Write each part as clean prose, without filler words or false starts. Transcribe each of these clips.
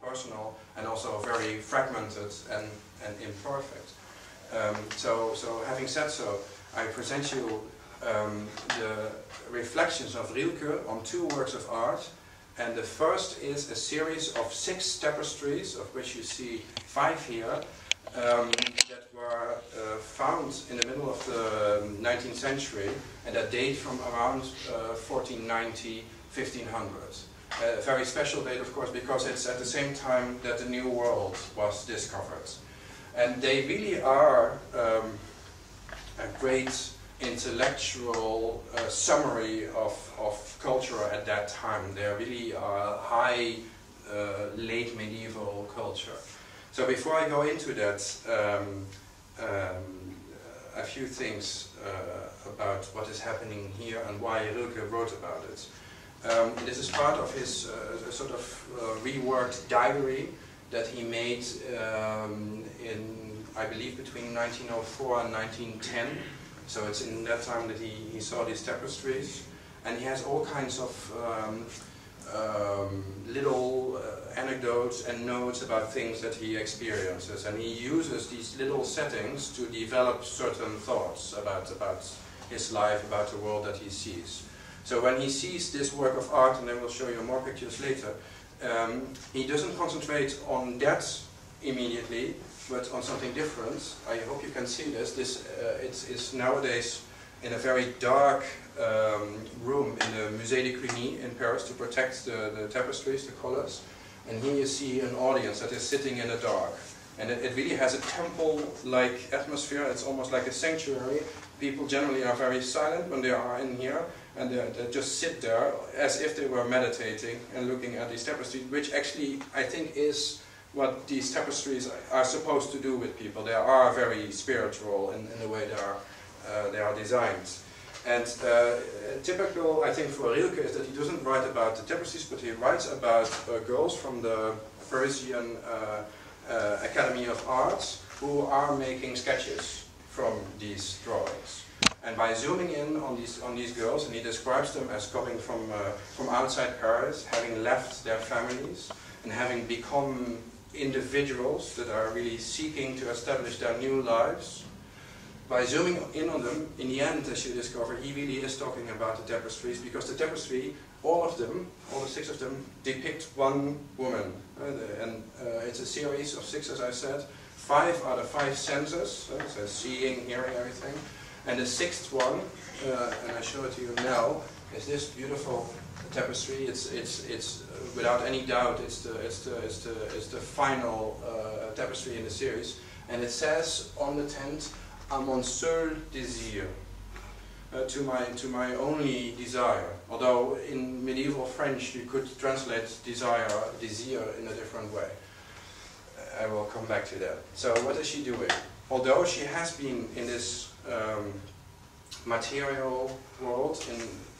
Personal and also very fragmented and imperfect. So having said so, I present you the reflections of Rilke on two works of art, and the first is a series of 6 tapestries, of which you see 5 here, that were found in the middle of the 19th century and that date from around 1490, 1500. A very special date, of course, because it's at the same time that the New World was discovered. And they really are a great intellectual summary of culture at that time. They are really high, late medieval culture. So before I go into that, a few things about what is happening here and why Rilke wrote about it. This is part of his sort of reworked diary that he made in, I believe, between 1904 and 1910. So it's in that time that he saw these tapestries. And he has all kinds of little anecdotes and notes about things that he experiences. And he uses these little settings to develop certain thoughts about his life, about the world that he sees. So when he sees this work of art, and I will show you more pictures later, he doesn't concentrate on that immediately, but on something different. I hope you can see this. This it's nowadays in a very dark room in the Musée de Cluny in Paris to protect the tapestries, the colors. And here you see an audience that is sitting in the dark. And it really has a temple-like atmosphere. It's almost like a sanctuary. People generally are very silent when they are in here, and they just sit there as if they were meditating and looking at these tapestries, which actually I think is what these tapestries are supposed to do with people. They are very spiritual in the way they are designed. And typical, I think, for Rilke is that he doesn't write about the tapestries, but he writes about girls from the Parisian Academy of Arts who are making sketches from these drawings. And by zooming in on these girls, and he describes them as coming from outside Paris, having left their families, and having become individuals that are really seeking to establish their new lives. By zooming in on them, in the end, as you discover, he really is talking about the tapestries, because the tapestry, all of them, all the 6 of them, depict one woman. And it's a series of 6, as I said. 5 are the 5 senses, so seeing, hearing, everything. And the 6th one, and I show it to you now, is this beautiful tapestry. It's without any doubt, it's the final tapestry in the series. And it says on the tent, "À mon seul désir," to my only desire. Although in medieval French you could translate désir in a different way. I will come back to that. So what is she doing? Although she has been in this material world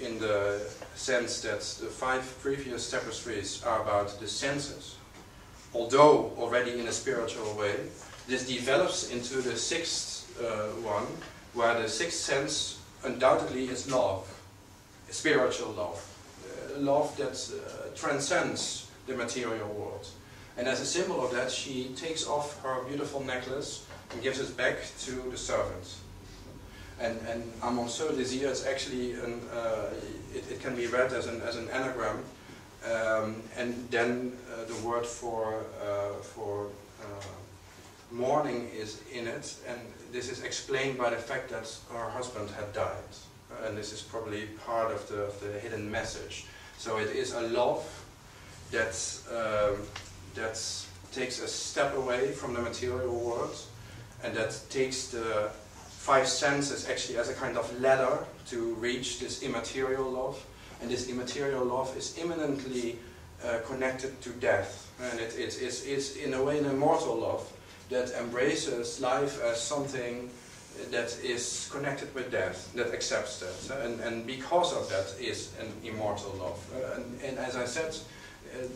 in the sense that the 5 previous tapestries are about the senses, although already in a spiritual way, this develops into the 6th one, where the 6th sense undoubtedly is love, spiritual love, love that transcends the material world. And as a symbol of that, she takes off her beautiful necklace and gives it back to the servant. And "à mon seul désir" is actually it can be read as an anagram, and then the word for mourning is in it, and this is explained by the fact that her husband had died, and this is probably part of the hidden message. So it is a love that takes a step away from the material world, and that takes the 5 senses actually as a kind of ladder to reach this immaterial love. And this immaterial love is imminently connected to death, and it's in a way an immortal love that embraces life as something that is connected with death, that accepts that, and because of that is an immortal love. And as I said,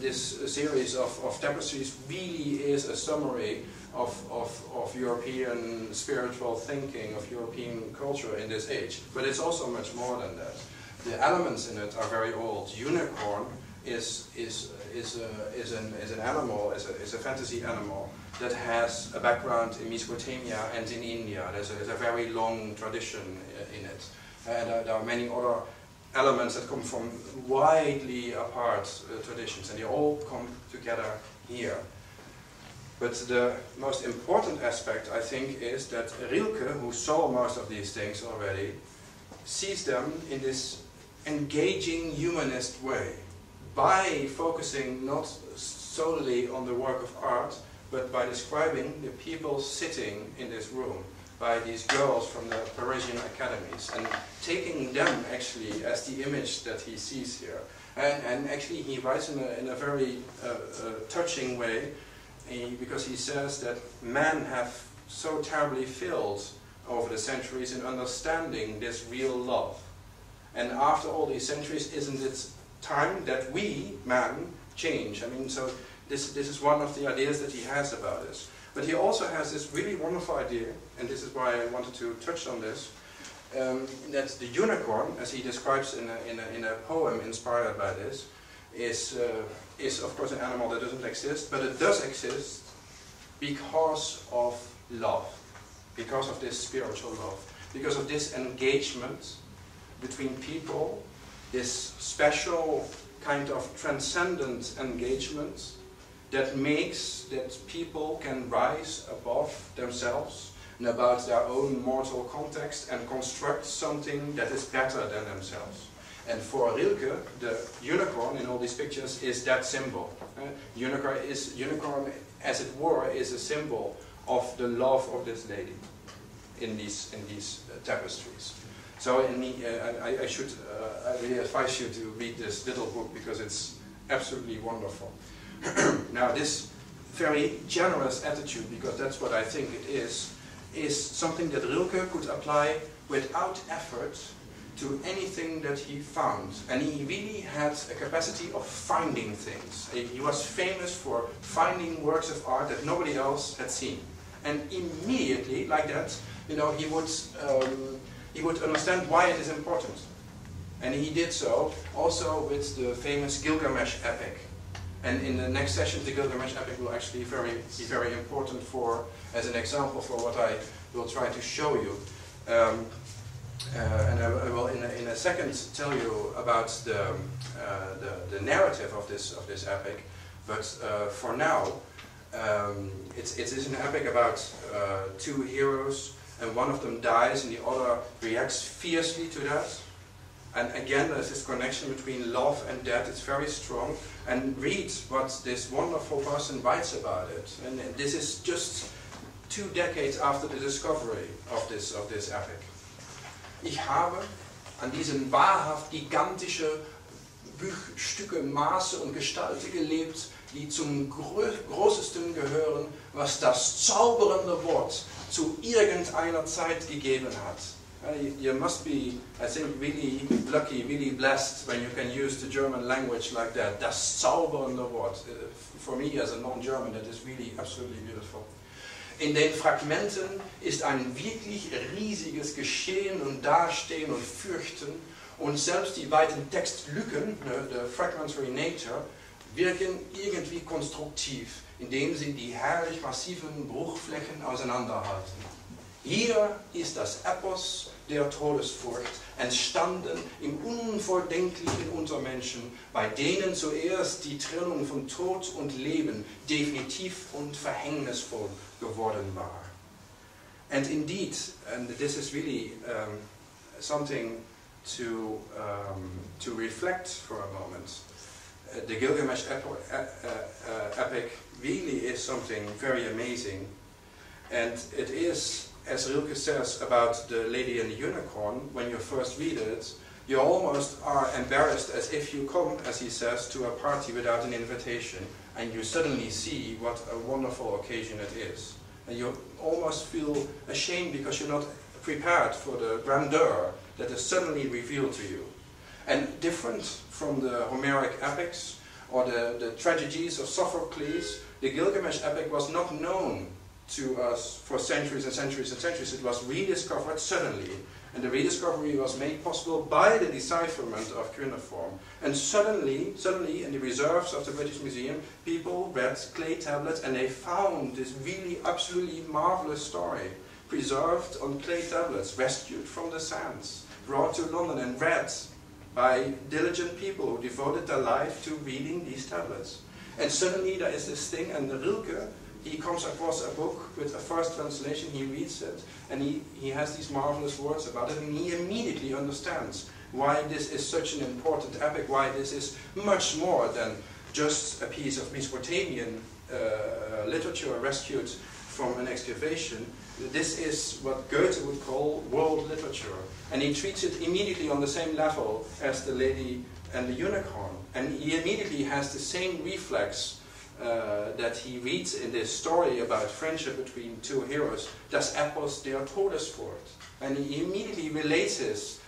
this series of tapestries really is a summary of European spiritual thinking, of European culture in this age. But it's also much more than that. The elements in it are very old. Unicorn is an animal, is a fantasy animal that has a background in Mesopotamia and in India. There's a very long tradition in it. And there are many other elements that come from widely apart traditions, and they all come together here. But the most important aspect, I think, is that Rilke, who saw most of these things already, sees them in this engaging humanist way, by focusing not solely on the work of art, but by describing the people sitting in this room, by these girls from the Parisian academies, and taking them actually as the image that he sees here. And actually he writes in a very touching way, because he says that men have so terribly failed over the centuries in understanding this real love. And after all these centuries, isn't it time that we, men, change? I mean, so this is one of the ideas that he has about this. But he also has this really wonderful idea, and this is why I wanted to touch on this, that the unicorn, as he describes in a poem inspired by this, is of course an animal that doesn't exist, but it does exist because of love, because of this spiritual love, because of this engagement between people, this special kind of transcendent engagement that makes that people can rise above themselves and about their own mortal context and construct something that is better than themselves. And for Rilke, the unicorn in all these pictures is that symbol. Unicorn, as it were, is a symbol of the love of this lady in these tapestries. So I really advise you to read this little book, because it's absolutely wonderful. Now, this very generous attitude, because that's what I think it is something that Rilke could apply without effort to anything that he found. And he really had a capacity of finding things. He was famous for finding works of art that nobody else had seen. And immediately, like that, you know, he would understand why it is important. And he did so also with the famous Gilgamesh epic. And in the next session, the Gilgamesh epic will actually be very important as an example for what I will try to show you. And I will in a second tell you about the narrative of this epic. But for now, it is an epic about two heroes, and one of them dies and the other reacts fiercely to that. And again, there's this connection between love and death. It's very strong. And read what this wonderful person writes about it. And this is just 2 decades after the discovery of this epic. Ich habe an diesen wahrhaft gigantische Stücke, Maße und Gestalten gelebt, die zum Größesten gehören, was das zaubernde Wort zu irgendeiner Zeit gegeben hat. You must be, I think, really lucky, really blessed when you can use the German language like that. Das zaubernde Wort. For me as a non-German, that is really absolutely beautiful. In den Fragmenten ist ein wirklich riesiges Geschehen und Dastehen und Fürchten, und selbst die beiden Textlücken, the fragmentary nature, wirken irgendwie konstruktiv, indem sie die herrlich massiven Bruchflächen auseinanderhalten. Hier ist das Epos der Todesfurcht, entstanden im Unvordenklichen unter Menschen, bei denen zuerst die Trennung von Tod und Leben definitiv und verhängnisvoll geworden war. And indeed, and this is really something to reflect for a moment. The Gilgamesh epic really is something very amazing, and it is, as Rilke says about the Lady and the Unicorn, when you first read it, you almost are embarrassed, as if you come, as he says, to a party without an invitation, and you suddenly see what a wonderful occasion it is. And you almost feel ashamed because you're not prepared for the grandeur that is suddenly revealed to you. And different from the Homeric epics, or the tragedies of Sophocles, the Gilgamesh epic was not known to us for centuries and centuries and centuries. It was rediscovered suddenly. And the rediscovery was made possible by the decipherment of cuneiform. And suddenly, in the reserves of the British Museum, people read clay tablets and they found this really absolutely marvelous story preserved on clay tablets, rescued from the sands, brought to London and read by diligent people who devoted their life to reading these tablets. And suddenly there is this thing, and Rilke, he comes across a book with a first translation, he reads it, and he has these marvelous words about it, and he immediately understands why this is such an important epic, why this is much more than just a piece of Mesopotamian literature rescued from an excavation. This is what Goethe would call world literature, and he treats it immediately on the same level as The Lady and the Unicorn, and he immediately has the same reflex that he reads in this story about friendship between two heroes, das Epos der Todesfurcht. And he immediately relates this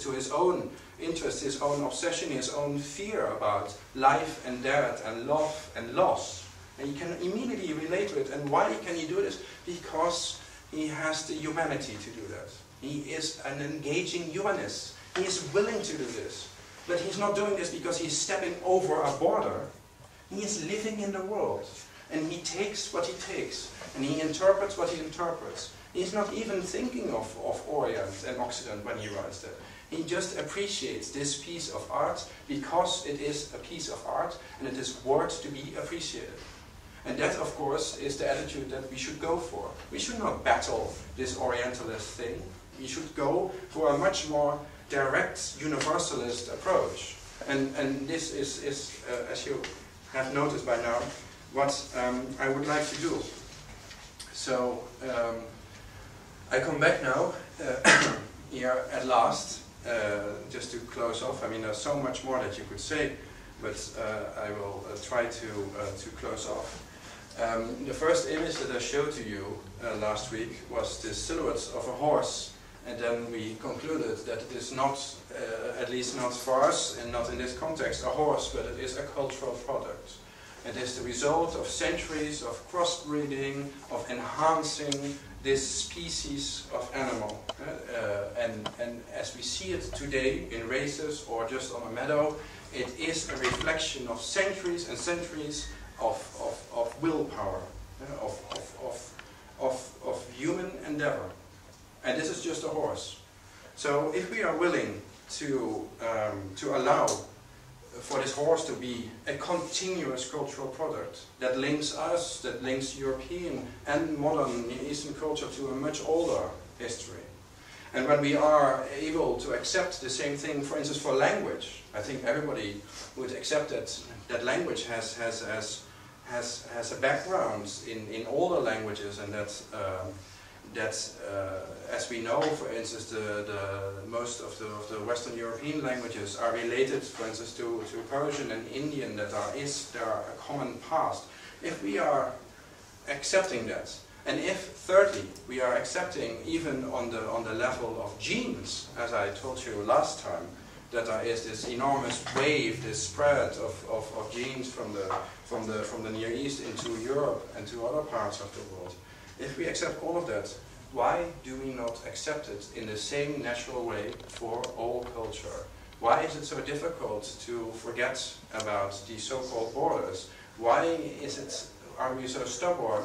to his own interest, his own obsession, his own fear about life and death and love and loss. And he can immediately relate to it. And why can he do this? Because he has the humanity to do that. He is an engaging humanist. He is willing to do this. But he's not doing this because he's stepping over a border. He is living in the world, and he takes what he takes, and he interprets what he interprets. He's not even thinking of Orient and Occident when he writes that. He just appreciates this piece of art because it is a piece of art, and it is worth to be appreciated. And that, of course, is the attitude that we should go for. We should not battle this Orientalist thing. We should go for a much more direct, universalist approach. And this is as you have noticed by now, what I would like to do. So I come back now here at last, just to close off. I mean, there's so much more that you could say, but I will try to close off. The first image that I showed to you last week was the silhouette of a horse, and then we concluded that it is not, at least not for us, and not in this context, a horse, but it is a cultural product. It is the result of centuries of crossbreeding, of enhancing this species of animal. And as we see it today in races or just on a meadow, it is a reflection of centuries and centuries of willpower, of human endeavor. And this is just a horse. So if we are willing to allow for this horse to be a continuous cultural product that links us, that links European and modern Near Eastern culture to a much older history. And when we are able to accept the same thing, for instance, for language, I think everybody would accept that language has a background in older languages, and that as we know, for instance, most of the Western European languages are related, for instance, to Persian and Indian, there are a common past. If we are accepting that, and if thirdly we are accepting even on the level of genes, as I told you last time, that there is this enormous wave, this spread of genes from the Near East into Europe and to other parts of the world. If we accept all of that, why do we not accept it in the same natural way for all culture? Why is it so difficult to forget about these so-called borders? Why are we so stubborn,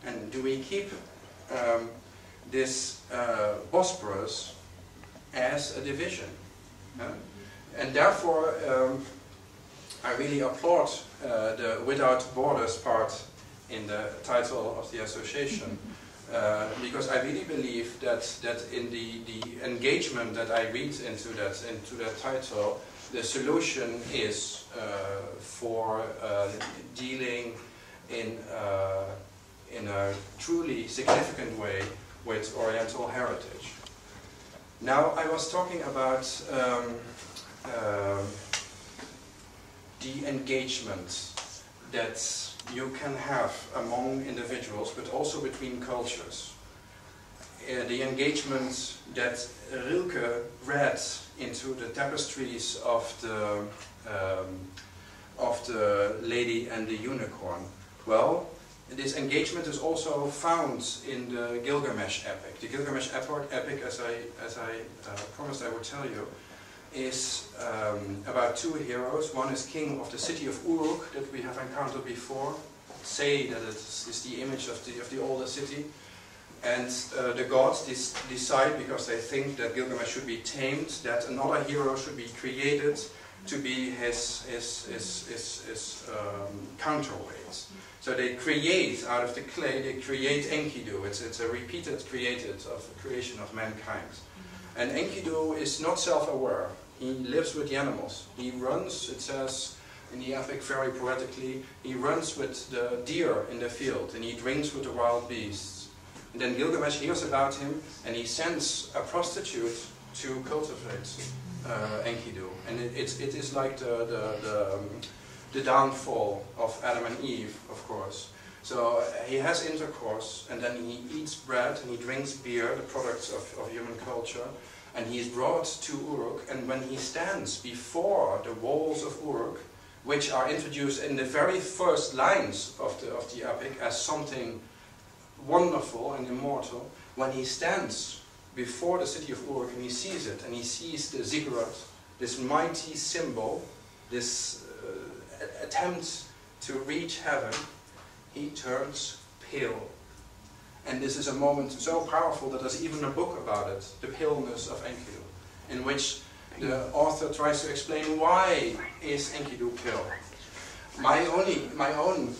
and do we keep this Bosporus as a division? And therefore, I really applaud the without borders part in the title of the association, because I really believe that in the engagement that I read into that title, the solution is for dealing in a truly significant way with Oriental heritage. Now, I was talking about the engagement that you can have among individuals, but also between cultures. The engagement that Rilke read into the tapestries of the of the lady and the unicorn? Well, this engagement is also found in the Gilgamesh epic. The Gilgamesh epic, as I promised I would tell you, is about two heroes. One is king of the city of Uruk that we have encountered before. Say that it is the image of the older city. And the gods decide, because they think that Gilgamesh should be tamed, that another hero should be created to be his counterweight. So they create, out of the clay, they create Enkidu. It's a repeated creation of mankind. And Enkidu is not self-aware. He lives with the animals. He runs, it says in the epic very poetically, he runs with the deer in the field and he drinks with the wild beasts. And then Gilgamesh hears about him and he sends a prostitute to cultivate Enkidu. And it is like the downfall of Adam and Eve, of course. So he has intercourse, and then he eats bread and he drinks beer, the products of human culture, and he is brought to Uruk. And when he stands before the walls of Uruk, which are introduced in the very first lines of the epic as something wonderful and immortal, when he stands before the city of Uruk and he sees it, and he sees the ziggurat, this mighty symbol, this attempt to reach heaven, he turns pale. And this is a moment so powerful that there's even a book about it, The Paleness of Enkidu, in which the author tries to explain why is Enkidu pale. My own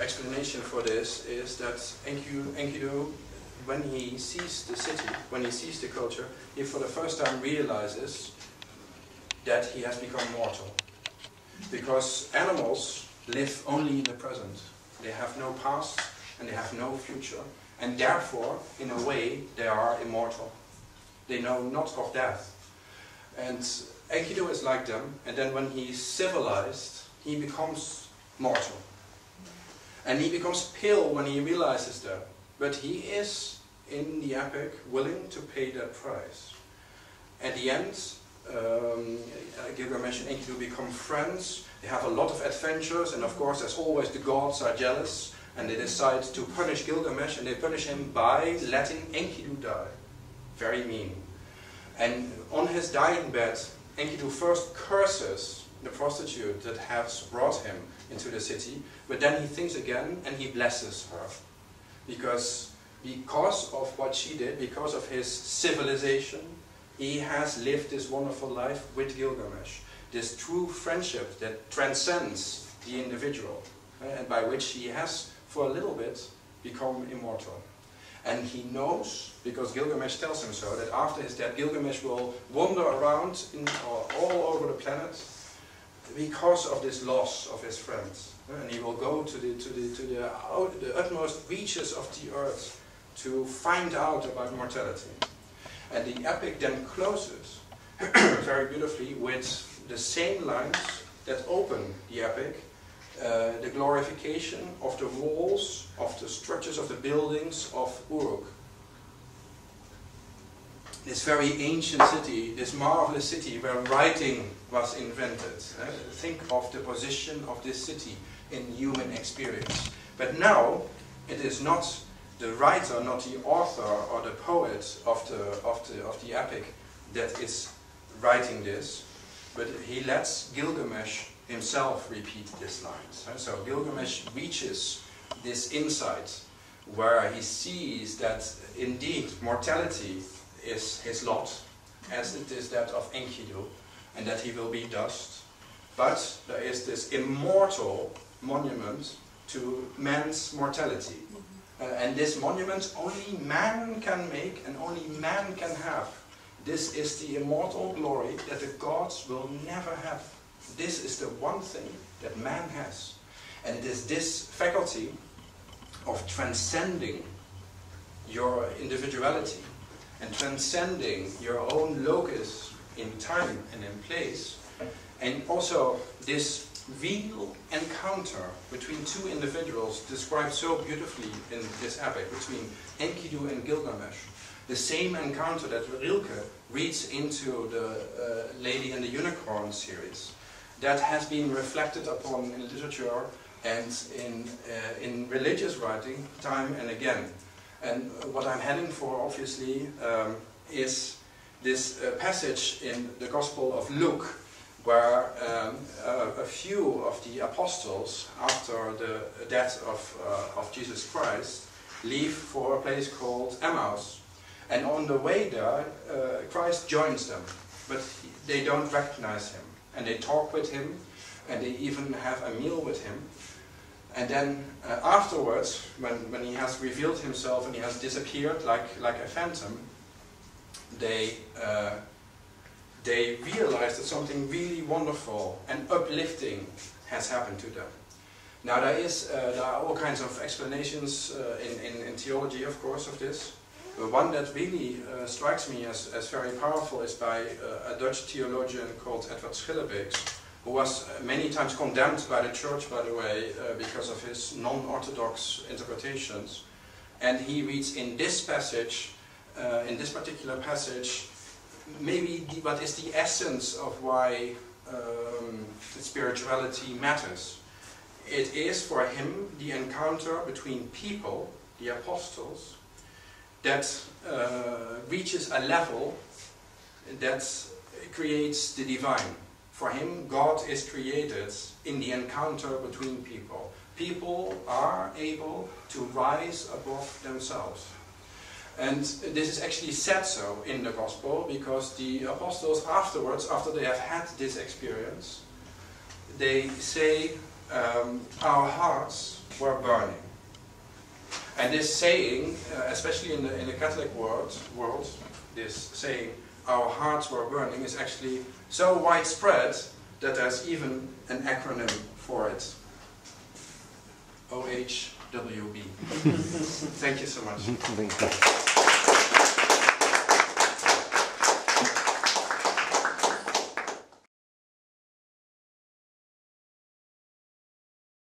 explanation for this is that Enkidu, when he sees the city, when he sees the culture, he for the first time realizes that he has become mortal. Because animals live only in the present. They have no past and they have no future. And therefore, in a way, they are immortal. They know not of death. And Enkidu is like them, and then when he is civilized, he becomes mortal. And he becomes pale when he realizes that. But he is, in the epic, willing to pay that price. At the end, Gilgamesh and Enkidu become friends. They have a lot of adventures, and of course, as always, the gods are jealous, and they decide to punish Gilgamesh, and they punish him by letting Enkidu die. Very mean. And on his dying bed, Enkidu first curses the prostitute that has brought him into the city, but then he thinks again and he blesses her. Because of what she did, because of his civilization, he has lived this wonderful life with Gilgamesh. This true friendship that transcends the individual, and by which he has, for a little bit, become immortal. And he knows, because Gilgamesh tells him so, that after his death, Gilgamesh will wander around all over the planet because of this loss of his friends. And he will go to the utmost reaches of the earth to find out about mortality. And the epic then closes very beautifully with the same lines that open the epic, the glorification of the walls, of the structures of the buildings of Uruk. This very ancient city, this marvelous city where writing was invented. Think of the position of this city in human experience. But now, it is not the writer, not the author or the poet of the epic that is writing this, but he lets Gilgamesh himself repeat these lines. So Gilgamesh reaches this insight where he sees that indeed mortality is his lot, as it is that of Enkidu, and that he will be dust. But there is this immortal monument to man's mortality. And this monument only man can make and only man can have. This is the immortal glory that the gods will never have. This is the one thing that man has. And it is this faculty of transcending your individuality and transcending your own locus in time and in place, and also this real encounter between two individuals described so beautifully in this epic, between Enkidu and Gilgamesh. the same encounter that Rilke reads into the Lady and the Unicorn series, that has been reflected upon in literature and in religious writing time and again. And what I'm heading for, obviously, is this passage in the Gospel of Luke, where a few of the apostles, after the death of Jesus Christ, leave for a place called Emmaus. And on the way there, Christ joins them, but they don't recognize him. And they talk with him, and they even have a meal with him. And then afterwards, when he has revealed himself and he has disappeared like a phantom, they realize that something really wonderful and uplifting has happened to them. Now there are all kinds of explanations in theology, of course, of this. But one that really strikes me as very powerful is by a Dutch theologian called Eduard Said, who was many times condemned by the church, by the way, because of his non-orthodox interpretations. And he reads in this passage, in this particular passage, maybe what is the essence of why spirituality matters. It is for him the encounter between people, the apostles, that reaches a level that creates the divine. For him, God is created in the encounter between people. People are able to rise above themselves. And this is actually said so in the Gospel, because the apostles afterwards, after they have had this experience, they say, our hearts were burning. And this saying, especially in the Catholic world, this saying, our hearts were burning, is actually so widespread that there's even an acronym for it. OHWB. Thank you so much. Thank you.